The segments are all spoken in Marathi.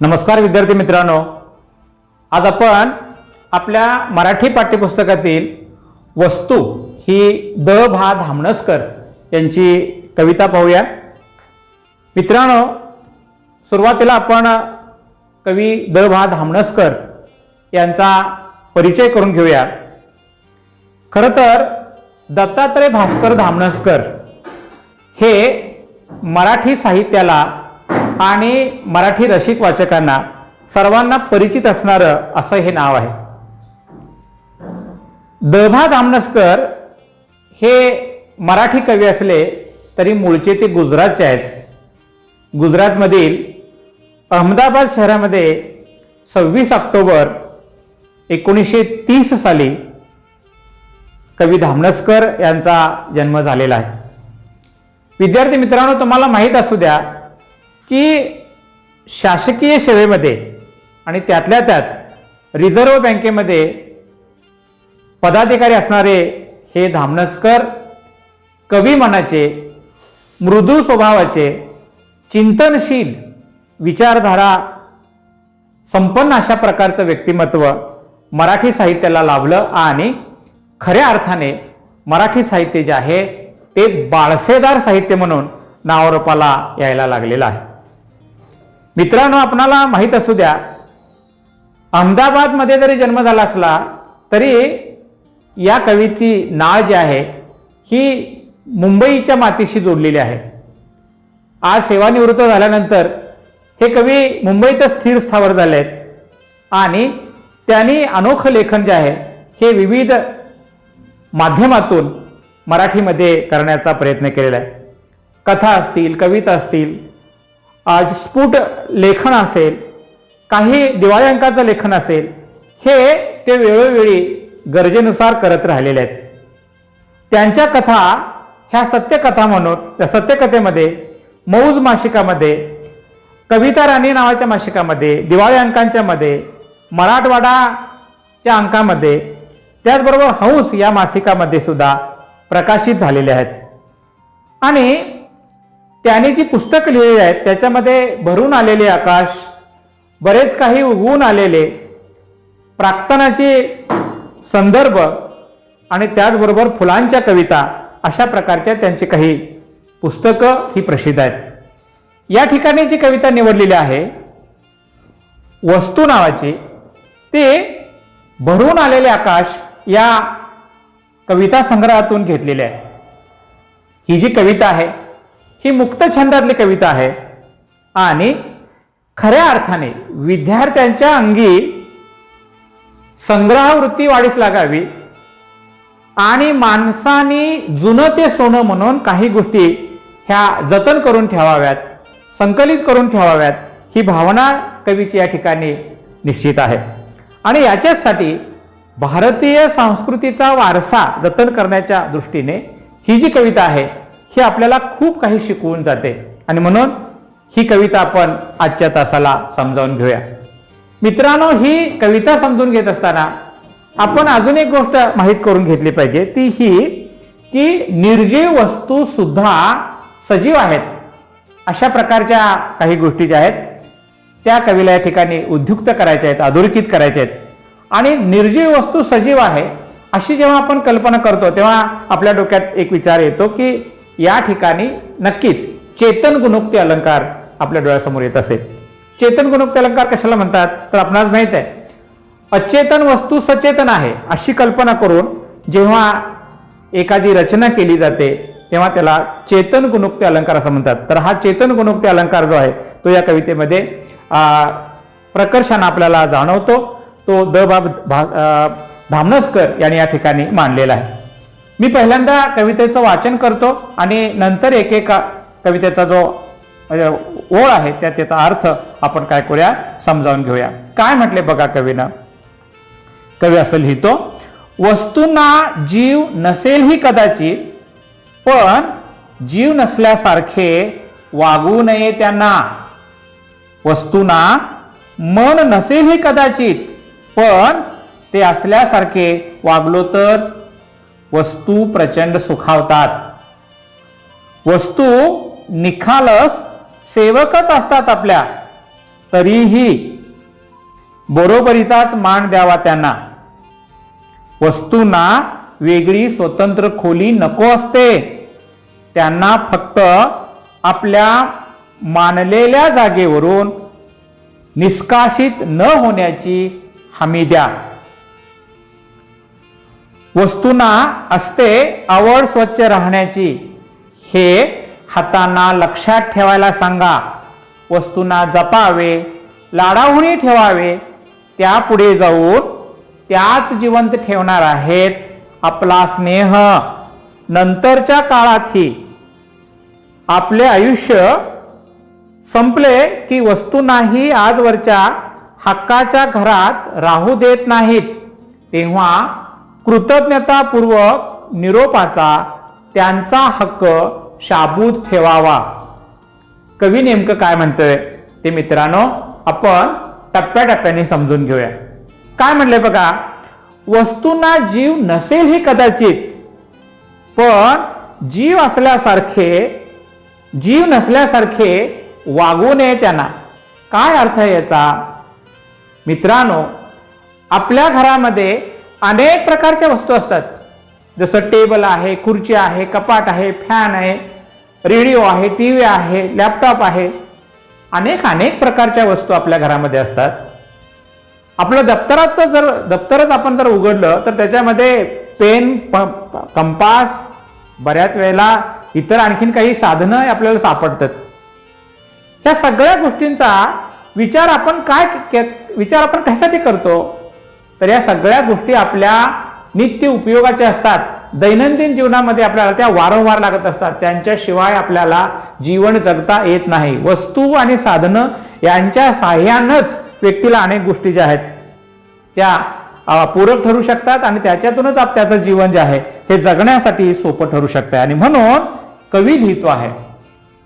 नमस्कार विद्यार्थी मित्रांनो, आज आपण आपल्या मराठी पाठ्यपुस्तकातील वस्तू ही द भा धामणसकर यांची कविता पाहूया। मित्रांनो, सुरुवातीला आपण कवी द भा धामणसकर यांचा परिचय करून घेऊया। खरं तर दत्तात्रय भास्कर धामणसकर हे मराठी साहित्याला आणि मराठी रसिक वाचकांना सर्वांना परिचित असणारं असं हे नाव आहे। द भा धामणसकर हे मराठी कवी असले तरी मूळचे ते गुजरातचे आहेत। गुजरातमधील अहमदाबाद शहरामध्ये 26 ऑक्टोबर 1930 साली कवी धामणसकर यांचा जन्म झालेला आहे। विद्यार्थी मित्रांनो, तुम्हाला माहीत असू द्या की शासकीय सेवेमध्ये आणि त्यातल्या त्यात रिझर्व्ह बँकेमध्ये पदाधिकारी असणारे हे धामणसकर कवी मनाचे, मृदू स्वभावाचे, चिंतनशील विचारधारा संपन्न अशा प्रकारचं व्यक्तिमत्व मराठी साहित्याला लाभलं आणि खऱ्या अर्थाने मराठी साहित्य जे आहे ते बाळसेदार साहित्य म्हणून नावारूपाला यायला लागलेलं आहे। मित्रांनो, आपणाला माहीत असू द्या, अहमदाबादमध्ये जरी जन्म झाला असला तरी या कवीची नाळ जी आहे ही मुंबईच्या मातीशी जोडलेली आहे। आज सेवानिवृत्त झाल्यानंतर हे कवी मुंबईतच स्थिर स्थावर झाले आहेत आणि त्यांनी अनोखं लेखन जे आहे हे विविध माध्यमातून मराठीमध्ये करण्याचा प्रयत्न केलेला आहे। कथा असतील, कविता असतील, आज स्फुट लेखन असेल, काही दिवाळी अंकाचं लेखन असेल, हे ते वेळोवेळी गरजेनुसार करत राहिलेले आहेत। त्यांच्या कथा ह्या सत्यकथा म्हणून त्या सत्यकथेमध्ये मौज मासिकामध्ये, कविता राणी नावाच्या मासिकामध्ये, दिवाळी अंकांच्या मध्ये, मराठवाडाच्या अंकामध्ये, त्याचबरोबर हंस या मासिकामध्ये सुद्धा प्रकाशित झालेले आहेत। आणि त्याने जी पुस्तकं लिहिलेली आहेत त्याच्यामध्ये भरून आलेले आकाश, बरेच काही उगवून आलेले, प्राक्तनाचे संदर्भ आणि त्याचबरोबर फुलांच्या कविता अशा प्रकारच्या त्यांची काही पुस्तकं ही प्रसिद्ध आहेत। या ठिकाणी जी कविता निवडलेली आहे वस्तू नावाची, ते भरून आलेले आकाश या कविता संग्रहातून घेतलेली आहे। ही जी कविता आहे ही मुक्त छंदातली कविता आहे आणि खऱ्या अर्थाने विद्यार्थ्यांच्या अंगी संग्रहवृत्ती वाढीस लागावी आणि माणसाने जुनं ते सोनं म्हणून काही गोष्टी ह्या जतन करून ठेवाव्यात, संकलित करून ठेवाव्यात, ही भावना कवीची या ठिकाणी निश्चित आहे। आणि याच्यासाठी भारतीय संस्कृतीचा वारसा जतन करण्याच्या दृष्टीने ही जी कविता आहे ही आपल्याला खूप काही शिकवून जाते आणि म्हणून ही कविता आपण आजच्या तासाला समजावून घेऊया। मित्रांनो, ही कविता समजून घेत असताना आपण अजून एक गोष्ट माहीत करून घेतली पाहिजे, ती ही की निर्जीव वस्तू सुद्धा सजीव आहेत अशा प्रकारच्या काही गोष्टी ज्या आहेत त्या कवीला या ठिकाणी उद्युक्त करायच्या आहेत, अधोरेखित करायच्या आहेत। आणि निर्जीव वस्तू सजीव आहे अशी जेव्हा आपण कल्पना करतो तेव्हा आपल्या डोक्यात एक विचार येतो की या ठिकाणी नक्कीच चेतन गुणोक्ती अलंकार आपल्या डोळ्यासमोर येत असेल। चेतन गुणोक्ती अलंकार कशाला म्हणतात तर आपणास माहित आहे, अचेतन वस्तू सचेतन आहे अशी कल्पना करून जेव्हा एखादी रचना केली जाते तेव्हा त्याला चेतन गुणोक्ती अलंकार असं म्हणतात। तर हा चेतन गुणोक्ती अलंकार जो आहे तो या कवितेमध्ये प्रकर्षाने आपल्याला जाणवतो। तो द भा धामणसकर यांनी या ठिकाणी मांडलेला आहे। मी पहिल्यांदा कवितेचं वाचन करतो आणि नंतर एक एक कवितेचा जो ओळ आहे त्याचा अर्थ आपण काय करूया समजावून घेऊया। काय म्हटले बघा कवीनं, कवी असं लिहितो, वस्तूंना जीव नसेलही कदाचित, पण जीव नसल्यासारखे वागू नये त्यांना। वस्तूंना मन नसेलही कदाचित, पण ते असल्यासारखे वागलो तर वस्तू प्रचंड सुखावतात। वस्तू निखालस सेवकच असतात आपल्या, तरीही बरोबरीचाच मान द्यावा त्यांना. वस्तूंना वेगळी स्वतंत्र खोली नको असते. त्यांना फक्त आपल्या मानलेल्या जागेवरून निष्कासित न होण्याची हमी द्या. वस्तूंना असते आवड स्वच्छ राहण्याची, हे हातांना लक्षात ठेवायला सांगा. वस्तूंना जपावे, लाडावणी ठेवावे. त्यापुढे जाऊन त्याच जिवंत ठेवणार आहेत आपला स्नेह. नंतरच्या काळातही आपले आयुष्य संपले की वस्तूंनाही आजवरच्या हक्काच्या घरात राहू देत नाहीत. तेव्हा कृतज्ञतापूर्वक निरोपाचा त्यांचा हक्क शाबूत ठेवावा. कवी नेमकं काय म्हणतोय ते मित्रांनो आपण टप्प्याटप्प्याने समजून घेऊया. काय म्हणले बघा, वस्तूंना जीव नसेल हे कदाचित, पण जीव नसल्यासारखे वागू नये त्यांना. काय अर्थ आहे याचा? मित्रांनो, आपल्या घरामध्ये अनेक प्रकारच्या वस्तू असतात. जसं टेबल आहे, खुर्ची आहे, कपाट आहे, फॅन आहे, रेडिओ आहे, टीव्ही आहे, लॅपटॉप आहे. अनेक प्रकारच्या वस्तू आपल्या घरामध्ये असतात. आपलं दप्तरच आपण जर उघडलं तर त्याच्यामध्ये पेन, कंपास, बऱ्याच वेळेला इतर आणखीन काही साधनं आपल्याला सापडतात. या सगळ्या गोष्टींचा विचार आपण कशासाठी करतो? तर या सगळ्या गोष्टी आपल्या नित्य उपयोगाच्या असतात. दैनंदिन जीवनामध्ये आपल्याला त्या वारंवार लागत असतात. त्यांच्याशिवाय आपल्याला जीवन जगता येत नाही. वस्तू आणि साधनं यांच्या साह्यानंच व्यक्तीला अनेक गोष्टी ज्या आहेत त्या पूरक ठरू शकतात आणि त्याच्यातूनच त्याचं जीवन जे आहे हे जगण्यासाठी सोपं ठरू शकतं. आणि म्हणून कवी लिहितो आहे,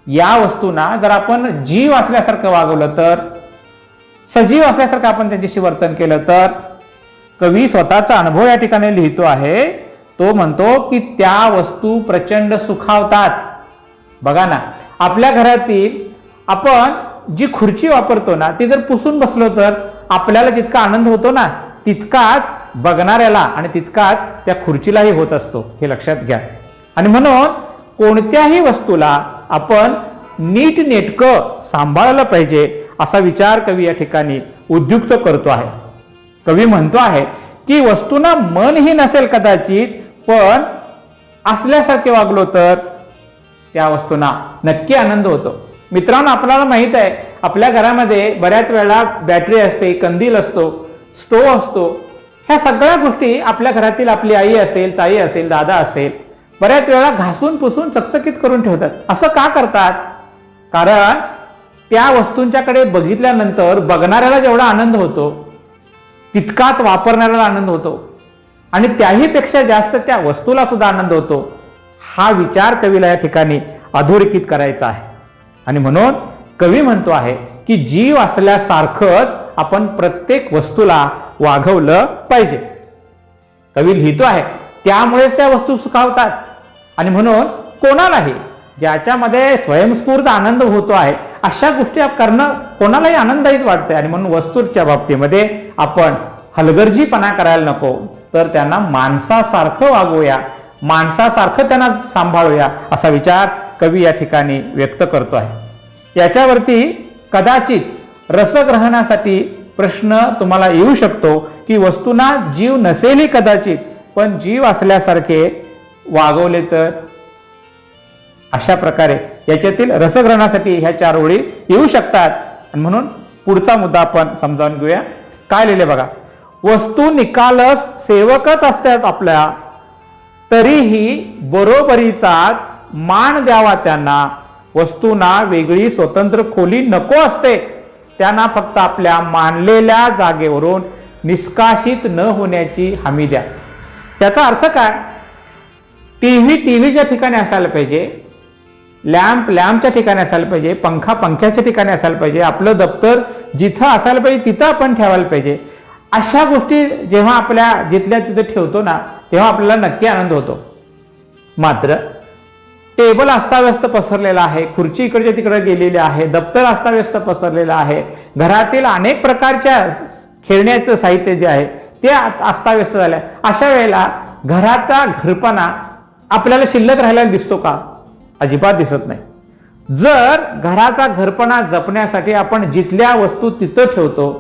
या वस्तूंना जर आपण जीव असल्यासारखं वागवलं तर, सजीव असल्यासारखं आपण त्यांच्याशी वर्तन केलं तर, कवी स्वतःचा अनुभव या ठिकाणी लिहितो आहे. तो म्हणतो की त्या वस्तू प्रचंड सुखावतात. बघा ना, आपल्या घरातील आपण जी खुर्ची वापरतो ना, ती जर पुसून बसलो तर आपल्याला जितका आनंद होतो ना, तितकाच बघणाऱ्याला आणि तितकाच त्या खुर्चीलाही होत असतो. हे लक्षात घ्या. आणि म्हणून कोणत्याही वस्तूला आपण नीटनेटकं सांभाळलं पाहिजे असा विचार कवी या ठिकाणी उद्युक्त करतो आहे. कवी म्हणतो आहे की वस्तूंना मनही नसेल कदाचित, पण असल्यासारखे वागलो तर त्या वस्तूंना नक्की आनंद होतो. मित्रांनो, आपल्याला माहित आहे आपल्या घरामध्ये बऱ्याच वेळा बॅटरी असते, कंदील असतो, स्टोव्ह असतो. ह्या सगळ्या गोष्टी आपल्या घरातील आपली आई असेल, ताई असेल, दादा असेल, बऱ्याच वेळा घासून पुसून चकचकीत करून ठेवतात. असं का करतात? कारण त्या वस्तूंच्याकडे बघितल्यानंतर बघणाऱ्याला जेवढा आनंद होतो तितकाच वापरणाऱ्याला आनंद होतो आणि त्याही पेक्षा जास्त त्या वस्तूला सुद्धा आनंद होतो. हा विचार कवीला या ठिकाणी अधोरेखित करायचा आहे. आणि म्हणून कवी म्हणतो आहे की जीव असल्यासारखंच आपण प्रत्येक वस्तूला वागवलं पाहिजे. कवी लिहितो आहे त्यामुळेच त्या वस्तू सुखावतात. आणि म्हणून कोणालाही ज्याच्यामध्ये स्वयंस्फूर्त आनंद होतो आहे अशा गोष्टी करणं कोणालाही आनंददायीच वाटते. आणि म्हणून वस्तूच्या बाबतीमध्ये आपण हलगर्जीपणा करायला नको, तर त्यांना माणसासारखं वागवूया, माणसासारखं त्यांना सांभाळूया असा विचार कवी या ठिकाणी व्यक्त करतो आहे. याच्यावरती कदाचित रसग्रहणासाठी प्रश्न तुम्हाला येऊ शकतो की वस्तूंना जीव नसेलही कदाचित, पण जीव असल्यासारखे वागवले तर. अशा प्रकारे याच्यातील रसग्रहणासाठी ह्या 4 ओळी येऊ शकतात. आणि म्हणून पुढचा मुद्दा आपण समजावून घेऊया. काय लिहिले बघा, वस्तू निकालस सेवकच असतात आपल्या, तरीही बरोबरीचाच मान द्यावा त्यांना. वस्तूंना वेगळी स्वतंत्र खोली नको असते. त्यांना फक्त आपल्या मानलेल्या जागेवरून निष्कासित न होण्याची हमी द्या. त्याचा अर्थ काय? टीव्हीच्या ठिकाणी असायला पाहिजे, लॅम्पच्या ठिकाणी असायला पाहिजे, पंख्याच्या ठिकाणी असायला पाहिजे, आपलं दप्तर जिथं असायला पाहिजे तिथं आपण ठेवायला पाहिजे. अशा गोष्टी जेव्हा आपल्या जिथल्या तिथे ठेवतो ना, तेव्हा आपल्याला नक्की आनंद होतो. मात्र टेबल अस्ताव्यस्त पसरलेला आहे, खुर्ची इकडच्या तिकडे गेलेली आहे, दप्तर अस्ताव्यस्त पसरलेला आहे, घरातील अनेक प्रकारच्या खेळण्याचं साहित्य जे आहे ते अस्ताव्यस्त झालंय. अशा वेळेला घराचा घरपणा आपल्याला शिल्लक राहिलेला दिसतो का? अजिबात दिसत नाही. जर घराचा घरपणा जपण्यासाठी आपण जिथल्या वस्तू तिथं ठेवतो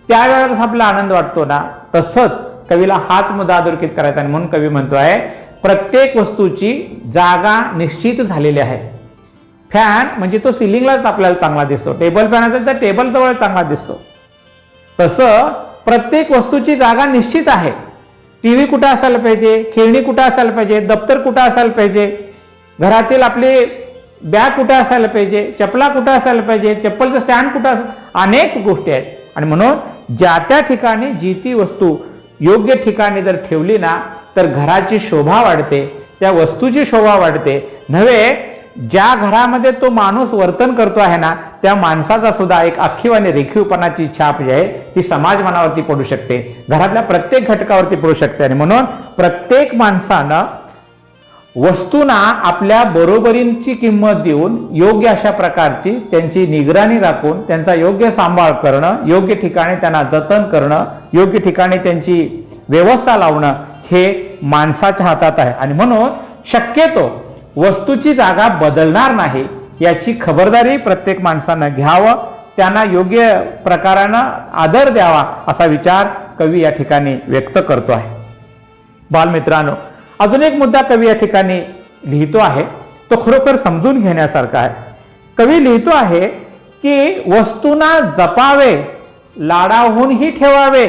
त्यावेळेस आपला आनंद वाटतो ना, तसंच कवीला हाच मुद्दा अधोरेखित करायचा आणि म्हणून कवी म्हणतोय प्रत्येक वस्तूची जागा निश्चित झालेली आहे. फॅन म्हणजे तो सिलिंगलाच आपल्याला चांगला दिसतो, टेबल फॅन असेल तर टेबल जवळ चांगला दिसतो. तसं प्रत्येक वस्तूची जागा निश्चित आहे. टीव्ही कुठं असायला पाहिजे, खेळणी कुठं असायला पाहिजे, दप्तर कुठं असायला पाहिजे, घरातील आपली बॅग कुठं असायला पाहिजे, चपला कुठं असायला पाहिजे, चप्पलचं स्टँड कुठं अनेक गोष्टी आहेत. आणि म्हणून ज्या त्या ठिकाणी जी ती वस्तू योग्य ठिकाणी जर ठेवली ना तर घराची शोभा वाढते, त्या वस्तूची शोभा वाढते. नव्हे ज्या घरामध्ये तो माणूस वर्तन करतो आहे ना त्या माणसाचा सुद्धा एक आखीव आणि रेखीवपणाची छाप जी आहे ती समाजमनावरती पडू शकते, घरातल्या प्रत्येक घटकावरती पडू शकते. आणि म्हणून प्रत्येक माणसानं वस्तूंना आपल्या बरोबरींची किंमत देऊन योग्य अशा प्रकारची त्यांची निगराणी राखून त्यांचा योग्य सांभाळ करणं, योग्य ठिकाणी त्यांना जतन करणं, योग्य ठिकाणी त्यांची व्यवस्था लावणं हे माणसाच्या हातात आहे. आणि म्हणून शक्यतो वस्तूची जागा बदलणार नाही याची खबरदारी प्रत्येक माणसानं घ्यावं, त्यांना योग्य प्रकारानं आदर द्यावा असा विचार कवी या ठिकाणी व्यक्त करतो आहे. बालमित्रांनो, अजून एक मुद्दा कवी या ठिकाणी लिहितो आहे तो खरोखर समजून घेण्यासारखा आहे. कवी लिहितो आहे की वस्तूंना जपावे, लाडाहूनही ठेवावे,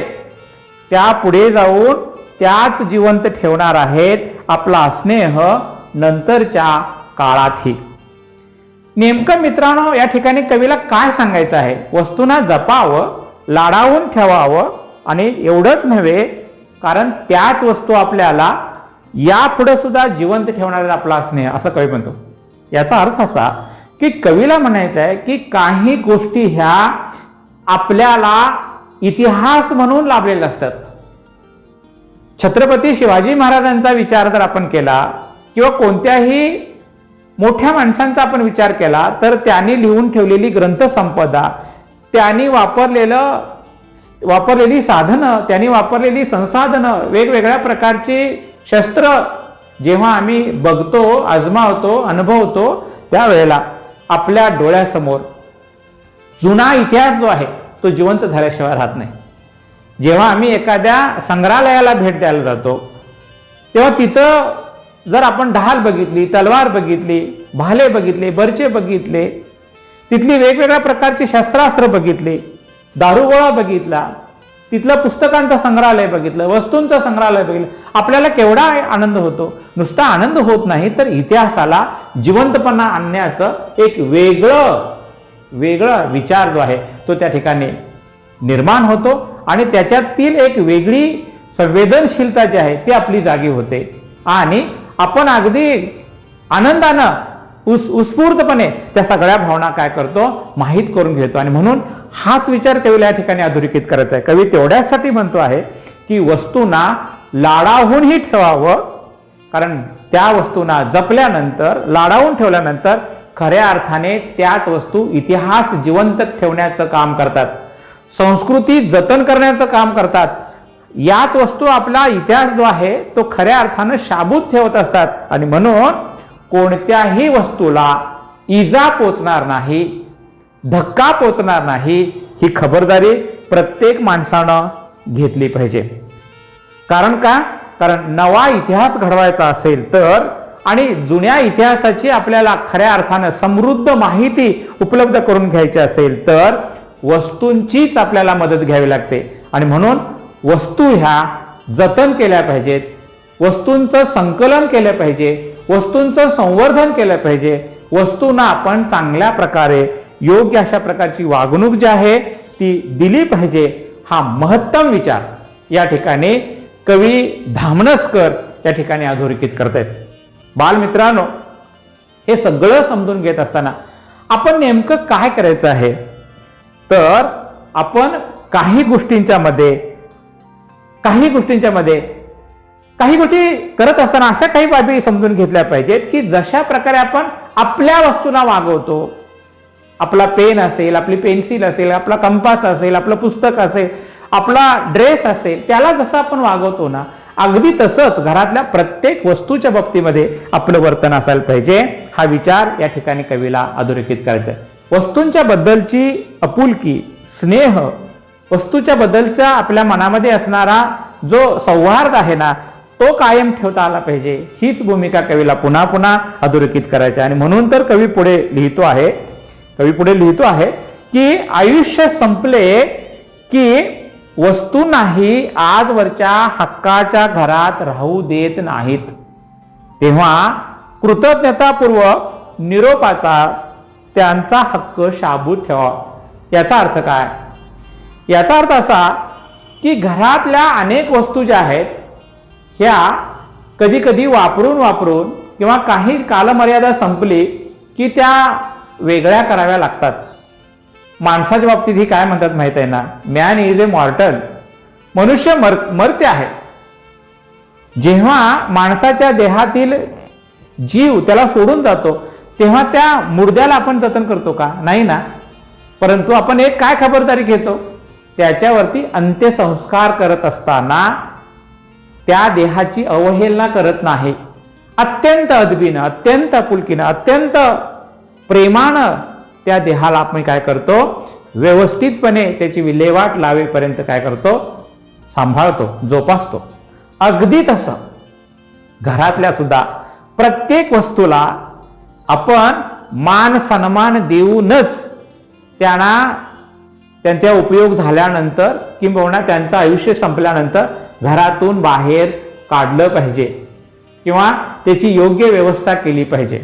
त्या पुढे जाऊन त्याच जिवंत ठेवणार आहेत आपला स्नेह नंतरच्या काळातही. नेमकं मित्रांनो या ठिकाणी कवीला काय सांगायचं आहे? वस्तूंना जपावं, लाडावून ठेवावं आणि एवढंच नव्हे कारण त्याच वस्तू आपल्याला यापुढे सुद्धा जिवंत ठेवणारा आपला स्नेह असं कवी म्हणतो. याचा अर्थ असा की कवीला म्हणायचं आहे की काही गोष्टी ह्या आपल्याला इतिहास म्हणून लाभलेल्या असतात. छत्रपती शिवाजी महाराजांचा विचार जर आपण केला किंवा कोणत्याही मोठ्या माणसांचा आपण विचार केला तर त्यांनी लिहून ठेवलेली ग्रंथसंपदा, त्यांनी वापरलेली साधनं, त्यांनी वापरलेली संसाधनं, वेगवेगळ्या प्रकारची शस्त्र जेव्हा आम्ही बघतो, आजमावतो, अनुभवतो त्यावेळेला आपल्या डोळ्यासमोर जुना इतिहास जो आहे तो जिवंत झाल्याशिवाय राहत नाही. जेव्हा आम्ही एखाद्या संग्रहालयाला भेट द्यायला जातो तेव्हा तिथं जर आपण ढाल बघितली, तलवार बघितली, भाले बघितले, बर्चे बघितले, तिथली वेगवेगळ्या प्रकारची शस्त्रास्त्र बघितली, दारुगोळा बघितला, तिथलं पुस्तकांचं संग्रहालय बघितलं, वस्तूंचं संग्रहालय बघितलं, आपल्याला केवढा आनंद होतो. नुसता आनंद होत नाही तर इतिहासाला जिवंतपणा आणण्याचं एक वेगळं विचार जो आहे तो त्या ठिकाणी निर्माण होतो आणि त्याच्यातील एक वेगळी संवेदनशीलता जी आहे ती आपली जागी होते आणि आपण अगदी आनंदानं उत्स्फूर्तपणे त्या सगळ्या भावना काय करतो माहीत करून घेतो. आणि म्हणून हाच विचार कवीला या ठिकाणी अधोरेखित करायचा आहे. कवी तेवढ्यासाठी म्हणतो आहे की वस्तूंना लाडाहूनही ठेवावं, कारण त्या वस्तूंना जपल्यानंतर, लाडावून ठेवल्यानंतर खऱ्या अर्थाने त्याच वस्तू इतिहास जिवंत ठेवण्याचं काम करतात, संस्कृती जतन करण्याचं काम करतात. याच वस्तू आपला इतिहास जो आहे तो खऱ्या अर्थानं शाबूत ठेवत असतात. आणि म्हणून कोणत्याही वस्तूला इजा पोचणार नाही, धक्का पोचणार नाही ही खबरदारी प्रत्येक माणसानं घेतली पाहिजे. कारण का? कारण नवा इतिहास घडवायचा असेल तर आणि जुन्या इतिहासाची आपल्याला खऱ्या अर्थानं समृद्ध माहिती उपलब्ध करून घ्यायची असेल तर वस्तूंचीच आपल्याला मदत घ्यावी लागते. आणि म्हणून वस्तू ह्या जतन केल्या पाहिजेत, वस्तूंचं संकलन केलं पाहिजे, वस्तूंचं संवर्धन केलं पाहिजे, वस्तूंना आपण चांगल्या प्रकारे योग्य अशा प्रकारची वागणूक जी आहे ती दिली पाहिजे. हा महत्तम विचार या ठिकाणी कवी धामणसकर या ठिकाणी अधोरेखित करतायत. बालमित्रांनो, हे सगळं समजून घेत असताना आपण नेमकं काय करायचं आहे तर आपण काही गोष्टींच्या मध्ये काही गोष्टी करत असताना अशा काही बाबी समजून घेतल्या पाहिजेत की जशा प्रकारे आपण आपल्या वस्तूंना वागवतो आपला पेन असेल, आपली पेन्सिल असेल, आपला कंपास असेल, आपलं पुस्तक असेल, आपला ड्रेस असेल, त्याला जसं आपण वागवतो ना, अगदी तसंच घरातल्या प्रत्येक वस्तूच्या बाबतीमध्ये आपलं वर्तन असायला पाहिजे. हा विचार या ठिकाणी कवीला अधोरेखित करायचा आहे. वस्तूंच्या बद्दलची आपुलकी, स्नेह, वस्तूच्या बद्दलचा आपल्या मनामध्ये असणारा जो सौहार्द आहे ना, तो कायम ठेवता आला पाहिजे. हीच भूमिका कवीला पुन्हा पुन्हा अधोरेखित करायची. आणि म्हणून तर कवी पुढे लिहितो आहे की आयुष्य संपले की वस्तू नाही आजवरच्या हक्काच्या घरात राहू देत नाहीत, तेव्हा कृतज्ञतापूर्वक निरोपाचा त्यांचा हक्क शाबूत ठेवा. याचा अर्थ काय? याचा अर्थ असा की घरातल्या अनेक वस्तू ज्या आहेत ह्या कधी कधी वापरून किंवा काही कालमर्यादा संपली की त्या वेगळ्या कराव्या लागतात. माणसाच्या बाबतीत ही काय म्हणतात माहित आहे ना, मॅन इज ए मॉर्टल. मनुष्य मर्त्य आहे. जेव्हा माणसाच्या देहातील जीव त्याला सोडून जातो तेव्हा त्या मुर्द्याला आपण जतन करतो का? नाही ना. परंतु आपण एक काय खबरदारी घेतो, त्याच्यावरती अंत्यसंस्कार करत असताना त्या देहाची अवहेलना करत नाही. अत्यंत अदबीनं, अत्यंत आपुलकीनं, अत्यंत प्रेमानं त्या देहाला आपण काय करतो, व्यवस्थितपणे त्याची विल्हेवाट लावेपर्यंत काय करतो, सांभाळतो, जोपासतो. अगदी तसं घरातल्या सुद्धा प्रत्येक वस्तूला आपण मान सन्मान देऊनच त्यांचा उपयोग झाल्यानंतर किंबहुना त्यांचं आयुष्य संपल्यानंतर घरातून बाहेर काढलं पाहिजे किंवा त्याची योग्य व्यवस्था केली पाहिजे.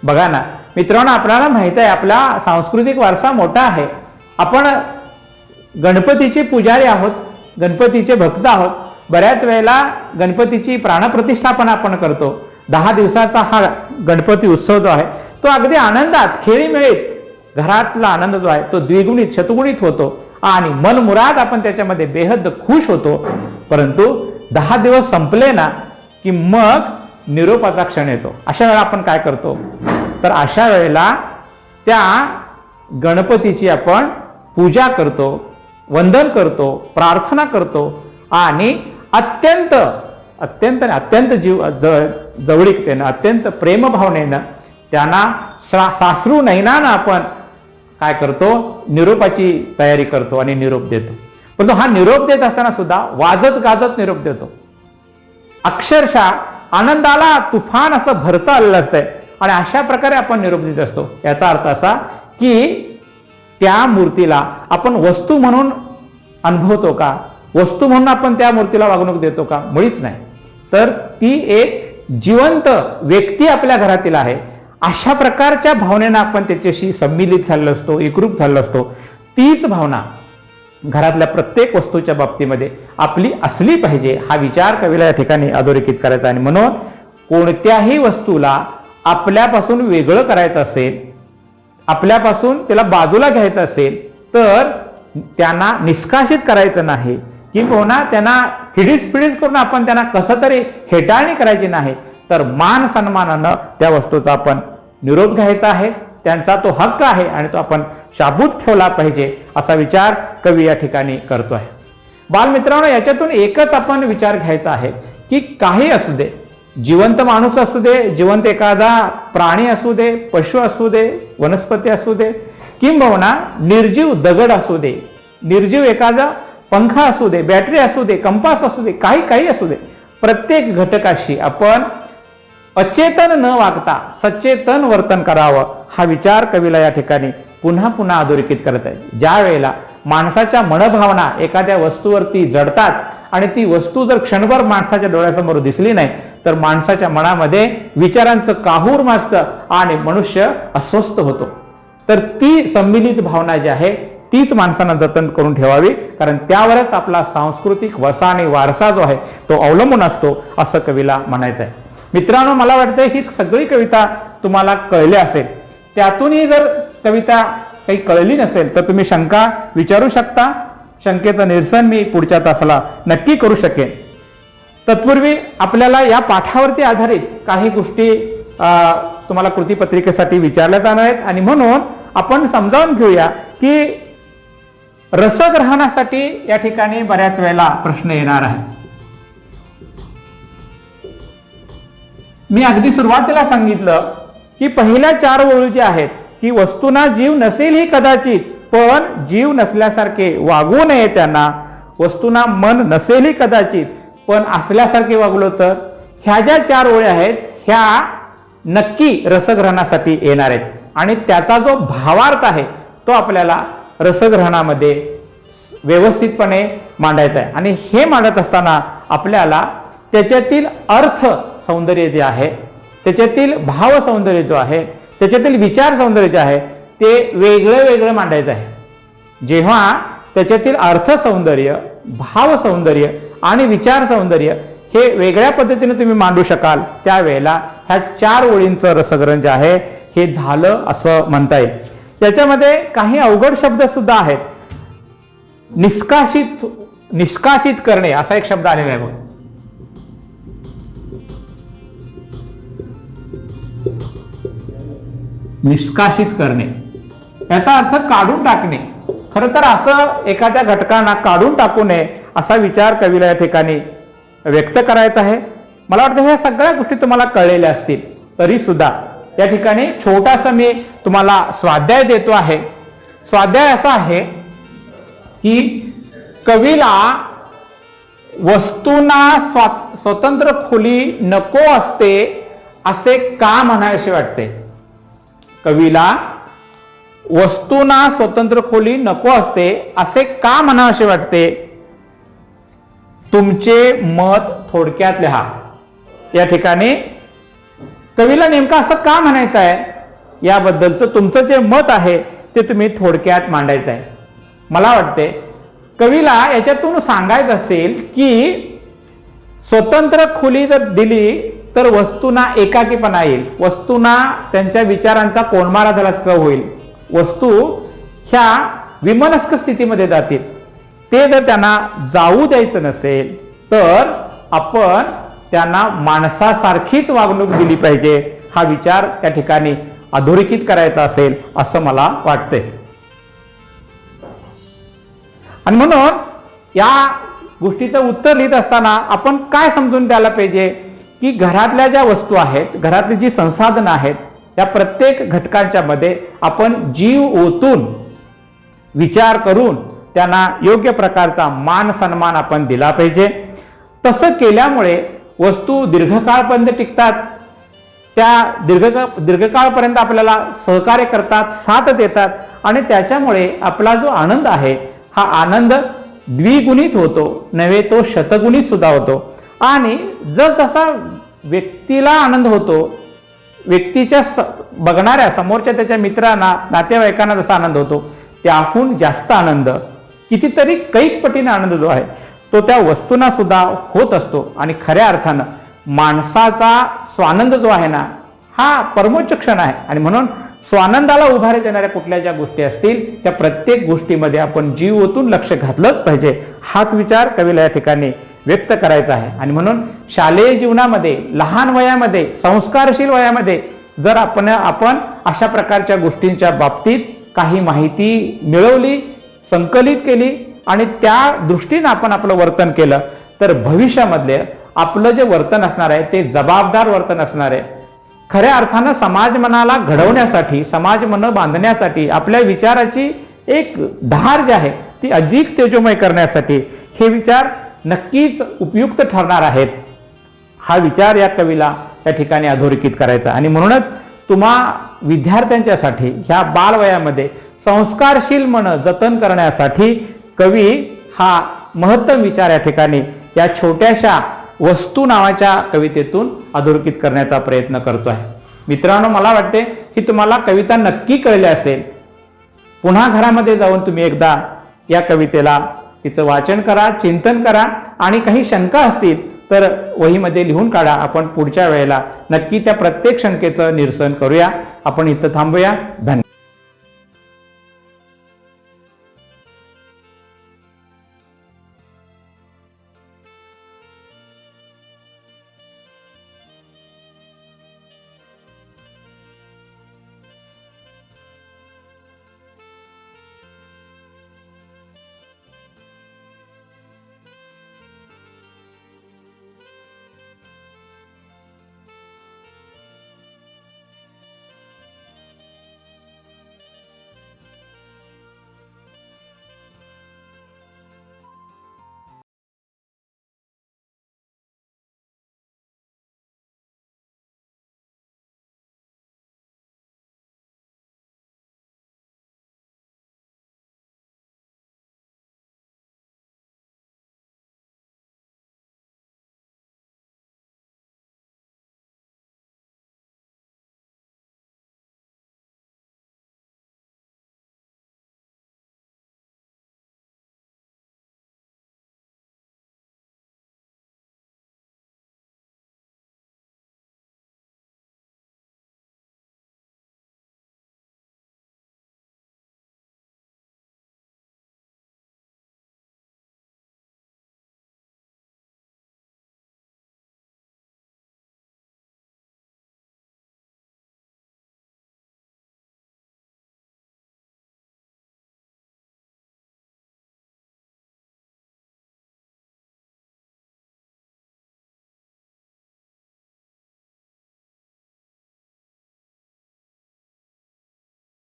बघा ना मित्रांनो, आपल्याला माहित आहे आपला सांस्कृतिक वारसा मोठा आहे. आपण गणपतीचे पुजारी आहोत, गणपतीचे भक्त आहोत. बऱ्याच वेळेला गणपतीची प्राणप्रतिष्ठापन आपण करतो. 10 दिवसाचा हा गणपती उत्सव जो आहे तो अगदी आनंदात, खेळीमेळीत घरातला आनंद जो आहे तो द्विगुणित शतगुणित होतो आणि मनमुराद आपण त्याच्यामध्ये बेहद खुश होतो. परंतु 10 दिवस संपले ना की मग निरोपाचा क्षण येतो. अशा वेळेला आपण काय करतो, तर अशा वेळेला त्या गणपतीची आपण पूजा करतो, वंदन करतो, प्रार्थना करतो आणि अत्यंत अत्यंत अत्यंत जवळीकतेनं, अत्यंत प्रेमभावनेनं त्यांना सासरू नयनानं आपण काय करतो, निरोपाची तयारी करतो आणि निरोप देतो. परंतु हा निरोप देत असताना सुद्धा वाजत गाजत निरोप देतो. अक्षरशः आनंदाला तुफान असं भरतं आलेलं असतंय आणि अशा प्रकारे आपण निरोप देत असतो. याचा अर्थ असा की त्या मूर्तीला आपण वस्तू म्हणून अनुभवतो का, वस्तू म्हणून आपण त्या मूर्तीला वागणूक देतो का? मुळीच नाही. तर ती एक जिवंत व्यक्ती आपल्या घरातील आहे. अशा प्रकारच्या भावनेनं आपण त्याच्याशी सम्मिलित झालेलो असतो, एकरूप झालेलो असतो. तीच भावना घरातल्या प्रत्येक वस्तूच्या बाबतीमध्ये आपली असली पाहिजे. हा विचार कवीला या ठिकाणी अधोरेखित करायचा. आणि म्हणून कोणत्याही वस्तूला आपल्यापासून वेगळं करायचं असेल, आपल्यापासून त्याला बाजूला घ्यायचं असेल तर त्यांना निष्कासित करायचं नाही किंवा त्यांना हिडीस पिडीस करून आपण त्यांना कसं तरी हेटाळणी करायची नाही, तर मान सन्मानानं त्या वस्तूचा आपण निरोप घ्यायचा आहे. त्यांचा तो हक्क आहे आणि तो आपण शाबूत ठेवला पाहिजे असा विचार कवी या ठिकाणी करतो आहे. बालमित्रांनो, याच्यातून एकच आपण विचार घ्यायचा आहे की काही असू दे, जिवंत माणूस असू दे, जिवंत एखादा प्राणी असू दे, पशु असू दे, वनस्पती असू दे किंबहुना निर्जीव दगड असू दे, निर्जीव एखादा पंखा असू दे, बॅटरी असू दे, कंपास असू दे, काही असू दे, प्रत्येक घटकाशी आपण अचेतन न वागता सचेतन वर्तन करावं. हा विचार कवीला या ठिकाणी पुन्हा पुन्हा अधोरेखित करत आहे. ज्या वेळेला माणसाच्या मनभावना एखाद्या वस्तूवरती जडतात आणि ती वस्तू जर क्षणभर माणसाच्या डोळ्यासमोर दिसली नाही तर माणसाच्या मनामध्ये विचारांचं काहूर माजतं आणि मनुष्य अस्वस्थ होतो. तर ती सम्मिलित भावना जी आहे तीच माणसानं जतन करून ठेवावी, कारण त्यावरच आपला सांस्कृतिक वसा आणि वारसा जो आहे तो अवलंबून असतो असं कवीला म्हणायचं आहे. मित्रांनो, मला वाटतं ही सगळी कविता तुम्हाला कळली असेल. त्यातूनही जर कविता काही कळली नसेल तर तुम्ही शंका विचारू शकता. शंकेचं निरसन मी पुढच्या तासाला नक्की करू शकेन. तत्पूर्वी आपल्याला या पाठावरती आधारित काही गोष्टी तुम्हाला कृतीपत्रिकेसाठी विचारल्या जाणार आहेत आणि म्हणून आपण समजावून घेऊया की रसग्रहणासाठी या ठिकाणी बऱ्याच वेळेला प्रश्न येणार आहे. मी अगदी सुरुवातीला सांगितलं की पहिल्या 4 ओळी ज्या आहेत की वस्तूंना जीव नसेल ही कदाचित, पण जीव नसल्यासारखे वागू नये त्यांना. वस्तूंना मन नसेल ही कदाचित, पण असल्यासारखे वागलो तर. ह्या ज्या 4 ओळी आहेत ह्या नक्की रसग्रहणासाठी येणार आहेत आणि त्याचा जो भावार्थ आहे तो आपल्याला रसग्रहणामध्ये व्यवस्थितपणे मांडायचा आहे. आणि हे मांडत असताना आपल्याला त्याच्यातील अर्थ सौंदर्य जे आहे, त्याच्यातील भाव सौंदर्य जो आहे, त्याच्यातील विचार सौंदर्य जे आहे ते वेगळं वेगळं मांडायचं आहे. जेव्हा त्याच्यातील अर्थ सौंदर्य, भाव सौंदर्य आणि विचार सौंदर्य हे वेगळ्या पद्धतीने तुम्ही मांडू शकाल त्यावेळेला ह्या 4 ओळींचं रसग्रहण जे आहे हे झालं असं म्हणता येईल. त्याच्यामध्ये काही अवघड शब्द सुद्धा आहेत. निष्कासित करणे असा एक शब्द आलेला आहे. निष्कासित करणे याचा अर्थ काढून टाकणे. खरं तर असं एखाद्या घटकांना काढून टाकू नये असा विचार कवीला या ठिकाणी व्यक्त करायचा आहे. मला वाटतं ह्या सगळ्या गोष्टी तुम्हाला कळलेल्या असतील. तरी सुद्धा या ठिकाणी छोटासा मी तुम्हाला स्वाध्याय देतो आहे. स्वाध्याय असा आहे की कवीला वस्तूंना स्वतंत्र खोली नको असते असे का म्हणायचे वाटते. कवीला वस्तूंना स्वतंत्र खोली नको असते असे का म्हणावेसे वाटते. तुमचे मत थोडक्यात लिहा. या ठिकाणी कवीला नेमकं असं का म्हणायचं आहे याबद्दलचं तुमचं जे मत आहे ते तुम्ही थोडक्यात मांडायचं आहे. मला वाटते कवीला याच्यातून सांगायचं असेल की स्वतंत्र खोली जर दिली तर वस्तूंना एकाकीपणा येईल, वस्तूंना त्यांच्या विचारांचा कोंडमारा झाल्यासारखं होईल, वस्तू ह्या विमनस्क स्थितीमध्ये जातील. ते जर त्यांना जाऊ द्यायचं नसेल तर आपण त्यांना माणसासारखीच वागणूक दिली पाहिजे हा विचार त्या ठिकाणी अधोरेखित करायचा असेल असं मला वाटतंय. आणि म्हणून या गोष्टीचं उत्तर लिहित असताना आपण काय समजून द्यायला पाहिजे की घरातल्या ज्या वस्तू आहेत, घरातली जी संसाधनं आहेत त्या प्रत्येक घटकांच्या मध्ये आपण जीव ओतून विचार करून त्यांना योग्य प्रकारचा मान सन्मान आपण दिला पाहिजे. तसं केल्यामुळे वस्तू दीर्घकाळपर्यंत टिकतात, त्या दीर्घकाळपर्यंत आपल्याला सहकार्य करतात, साथ देतात आणि त्याच्यामुळे आपला जो आनंद आहे हा आनंद द्विगुणित होतो, नव्हे तो शतगुणित सुद्धा होतो. आणि जर जसा व्यक्तीला आनंद होतो, व्यक्तीच्या बघणाऱ्या समोरच्या त्याच्या मित्रांना, नातेवाईकांना जसा आनंद होतो त्याहून जास्त आनंद, कितीतरी कैक पटीने आनंद जो आहे तो त्या वस्तूंना सुद्धा होत असतो. आणि खऱ्या अर्थानं माणसाचा स्वानंद जो आहे ना हा परमोच्च क्षण आहे. आणि म्हणून स्वानंदाला उभारी देणाऱ्या कुठल्या ज्या गोष्टी असतील त्या प्रत्येक गोष्टीमध्ये आपण जीव ओतून लक्ष घातलंच पाहिजे हाच विचार कवीला या ठिकाणी व्यक्त करायचा आहे. आणि म्हणून शालेय जीवनामध्ये, लहान वयामध्ये, संस्कारशील वयामध्ये जर आपण अशा प्रकारच्या गोष्टींच्या बाबतीत काही माहिती मिळवली, संकलित केली आणि त्या दृष्टीने आपण आपलं वर्तन केलं तर भविष्यामधले आपलं जे वर्तन असणार आहे ते जबाबदार वर्तन असणार आहे. खऱ्या अर्थानं समाज मनाला घडवण्यासाठी, समाज मन बांधण्यासाठी, आपल्या विचाराची एक धार जी आहे ती अधिक तेजोमय करण्यासाठी हे विचार नक्कीच उपयुक्त ठरणार आहेत. हा विचार या कवीला या ठिकाणी अधोरेखित करायचा. आणि म्हणूनच तुम्हा विद्यार्थ्यांच्यासाठी ह्या बालवयामध्ये संस्कारशील मन जतन करण्यासाठी कवी हा महत्तम विचार या ठिकाणी या छोट्याशा वस्तू नावाच्या कवितेतून अधोरेखित करण्याचा प्रयत्न करतो आहे. मित्रांनो, मला वाटते की तुम्हाला कविता नक्की कळली असेल. पुन्हा घरामध्ये जाऊन तुम्ही एकदा या कवितेला तिचं वाचन करा, चिंतन करा आणि काही शंका असतील तर वहीमध्ये लिहून काढा. आपण पुढच्या वेळेला नक्की त्या प्रत्येक शंकेचं निरसन करूया. आपण इथं थांबूया. धन्यवाद.